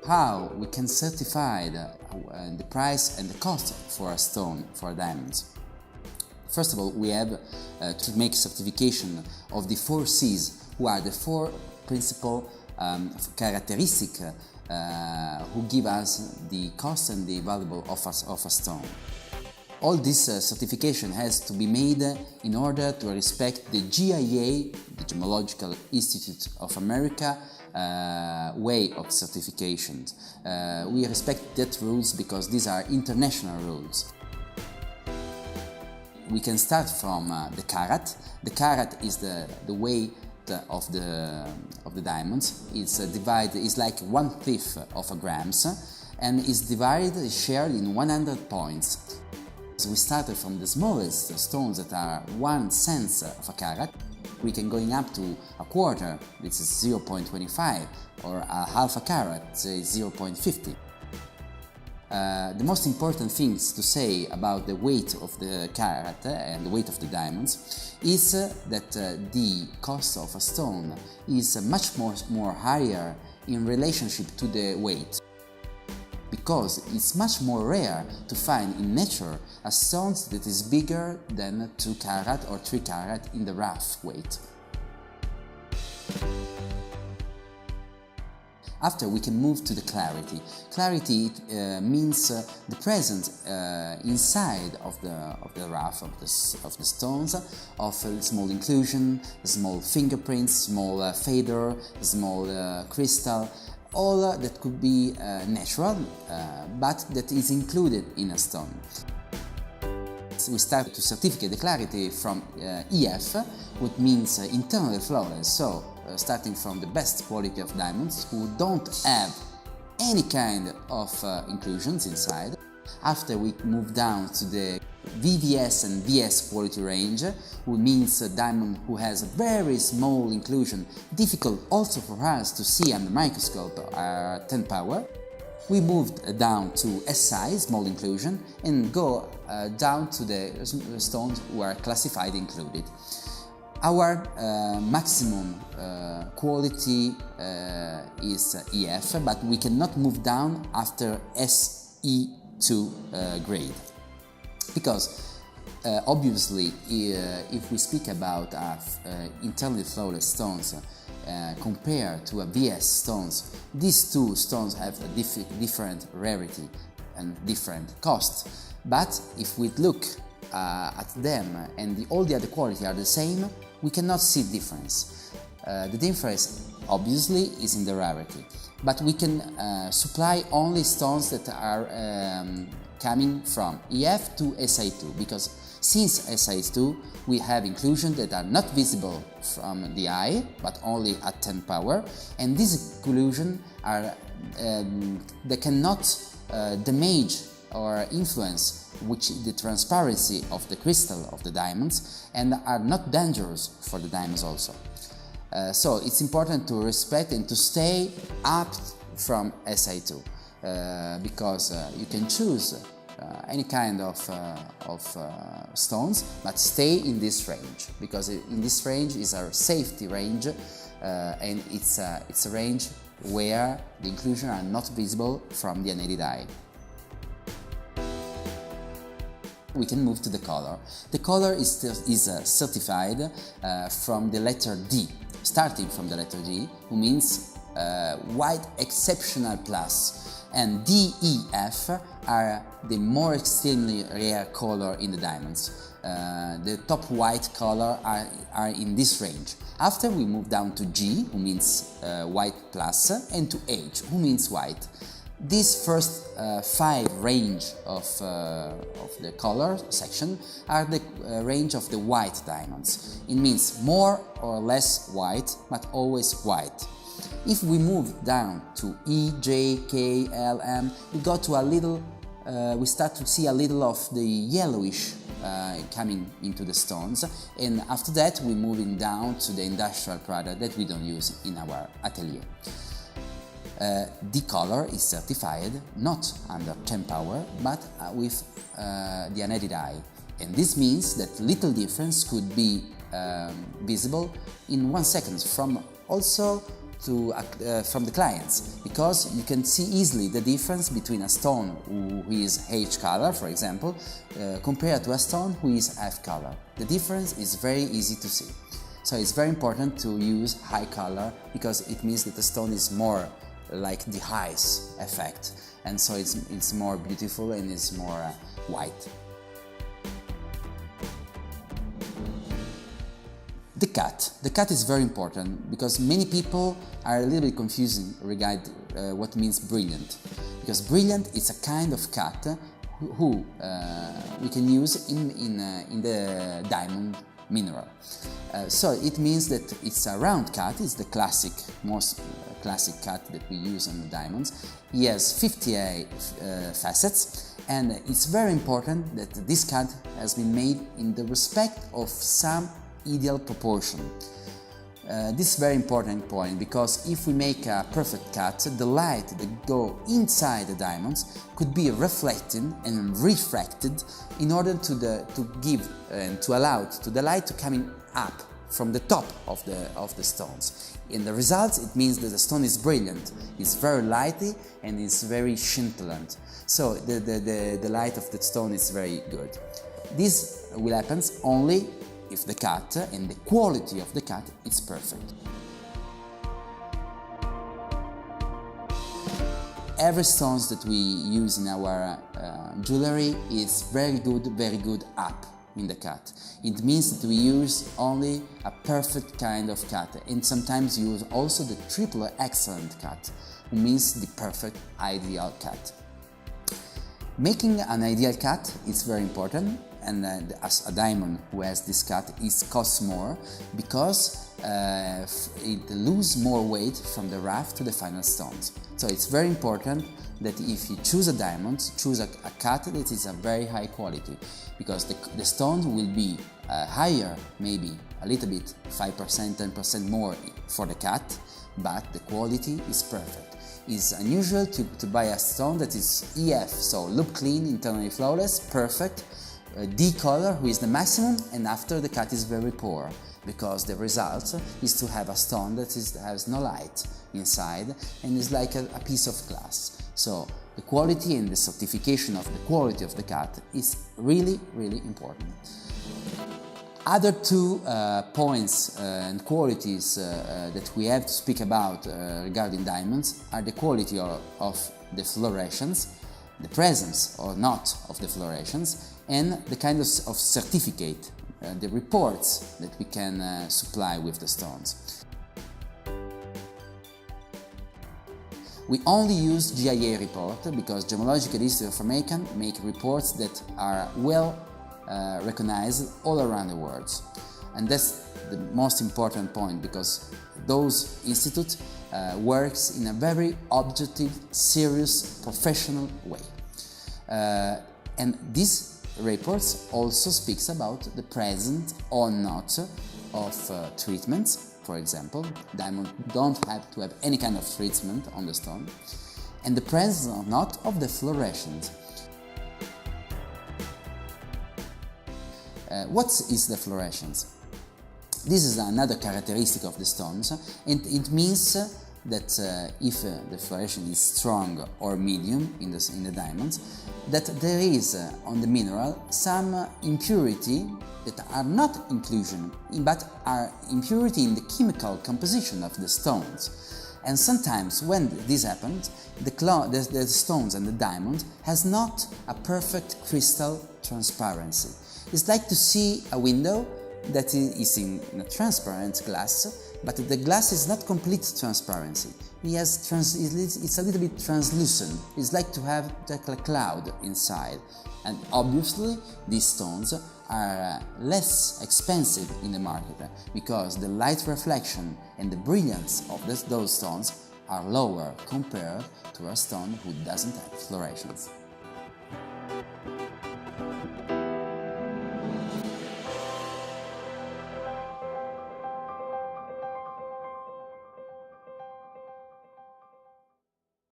how we can certify the price and the cost for a stone, for a diamond. First of all, we have to make certification of the 4 C's, who are the 4 principal characteristics who give us the cost and the value of a stone. All this certification has to be made in order to respect the GIA, the Gemological Institute of America, way of certification. We respect that rules because these are international rules. We can start from the carat. The carat is the weight of the diamonds. It's divided. It's like 1/5 of a grams, and is divided, shared in 100 points. So we started from the smallest stones that are 1 cent of a carat. We can going up to a quarter, which is 0.25, or a half a carat, say 0.50. The most important things to say about the weight of the carat and the weight of the diamonds is that the cost of a stone is much more higher in relationship to the weight, because it's much more rare to find in nature a stone that is bigger than 2 carat or 3 carat in the rough weight. After, we can move to the clarity. Clarity means the presence inside of the rough of the stones of small inclusion, small fingerprints, small feather, small crystal, all that could be natural, but that is included in a stone. So we start to certificate the clarity from EF, which means internally flawless. So starting from the best quality of diamonds who don't have any kind of inclusions inside. After, we move down to the VVS and VS quality range, which means a diamond who has a very small inclusion, difficult also for us to see under microscope, 10 power. We moved down to SI, small inclusion, and go down to the stones who are classified included. Our maximum quality is EF, but we cannot move down after SE2 grade. Because obviously, if we speak about internally flawless stones compared to a VS stones, these 2 stones have a different rarity and different cost. But if we look at them and all the other quality are the same, we cannot see difference. The difference obviously is in the rarity, but we can supply only stones that are coming from EF to Si2, because since Si2 we have inclusions that are not visible from the eye but only at 10 power, and these inclusions are they cannot damage or influence the transparency of the crystal of the diamonds, and are not dangerous for the diamonds also. So it's important to respect and to stay up from Si2, because you can choose any kind of stones, but stay in this range, because in this range is our safety range, and it's a range where the inclusions are not visible from the unaided eye. We can move to the color. The color is certified from the letter D, starting from the letter D, who means white exceptional plus, and DEF are the more extremely rare color in the diamonds. The top white color are in this range. After, we move down to G, who means white plus, and to H, who means white. These first 5 range of the color section are the range of the white diamonds. It means more or less white, but always white. If we move down to E, J, K, L, M, we go to a little, we start to see a little of the yellowish coming into the stones, and after that we're moving down to the industrial product that we don't use in our atelier. The color is certified not under 10 power, but with the unaided eye, and this means that little difference could be visible in 1 second from also from the clients, because you can see easily the difference between a stone who is H color, for example, compared to a stone who is F color. The difference is very easy to see. So it's very important to use high color, because it means that the stone is more like the ice effect, and so it's more beautiful and it's more white. The cut is very important, because many people are a little bit confusing regarding what means brilliant, because brilliant is a kind of cut who we can use in the diamond mineral. So it means that it's a round cut. It's the most classic cut that we use on the diamonds. He has 58 facets, and it's very important that this cut has been made in the respect of some ideal proportion. This is a very important point, because if we make a perfect cut, the light that go inside the diamonds could be reflected and refracted in order to give and to allow to the light to come up from the top of the stones. In the results, it means that the stone is brilliant, it's very lighty and it's very scintillant. So the light of the stone is very good. This will happen only if the cut and the quality of the cut is perfect. Every stones that we use in our jewelry is very good up in the cut. It means that we use only a perfect kind of cut, and sometimes use also the triple excellent cut, which means the perfect ideal cut. Making an ideal cut is very important, and as a diamond who has this cut costs more, because it loses more weight from the rough to the final stones. So it's very important that if you choose a diamond, choose a cut that is a very high quality, because the stones will be higher, maybe a little bit, 5%, 10% more for the cut, but the quality is perfect. It's unusual to buy a stone that is EF, so look clean, internally flawless, perfect, D color, who is the maximum, and after the cut is very poor, because the result is to have a stone that has no light inside and is like a piece of glass. So the quality and the certification of the quality of the cut is really important. Other two points and qualities that we have to speak about regarding diamonds are the quality of the fluorescence, the presence or not of the fluorescence, and the kind of certificate, the reports that we can supply with the stones. We only use GIA report because Gemological History of America make reports that are well recognized all around the world. And that's the most important point, because those institutes works in a very objective, serious, professional way. And these reports also speaks about the presence or not of treatments. For example, diamonds don't have to have any kind of treatment on the stone, and the presence or not of the fluorescence. What is the fluorescence? This is another characteristic of the stones, and it means that if the fluorescence is strong or medium in the diamonds, that there is on the mineral some impurity that are not inclusion, but are impurity in the chemical composition of the stones. And sometimes when this happens, the stones and the diamond has not a perfect crystal transparency. It's like to see a window that is in a transparent glass, but the glass is not complete transparency. It's a little bit translucent. It's like to have like a cloud inside. And obviously these stones are less expensive in the market, because the light reflection and the brilliance of those stones are lower compared to a stone who doesn't have fluorescence.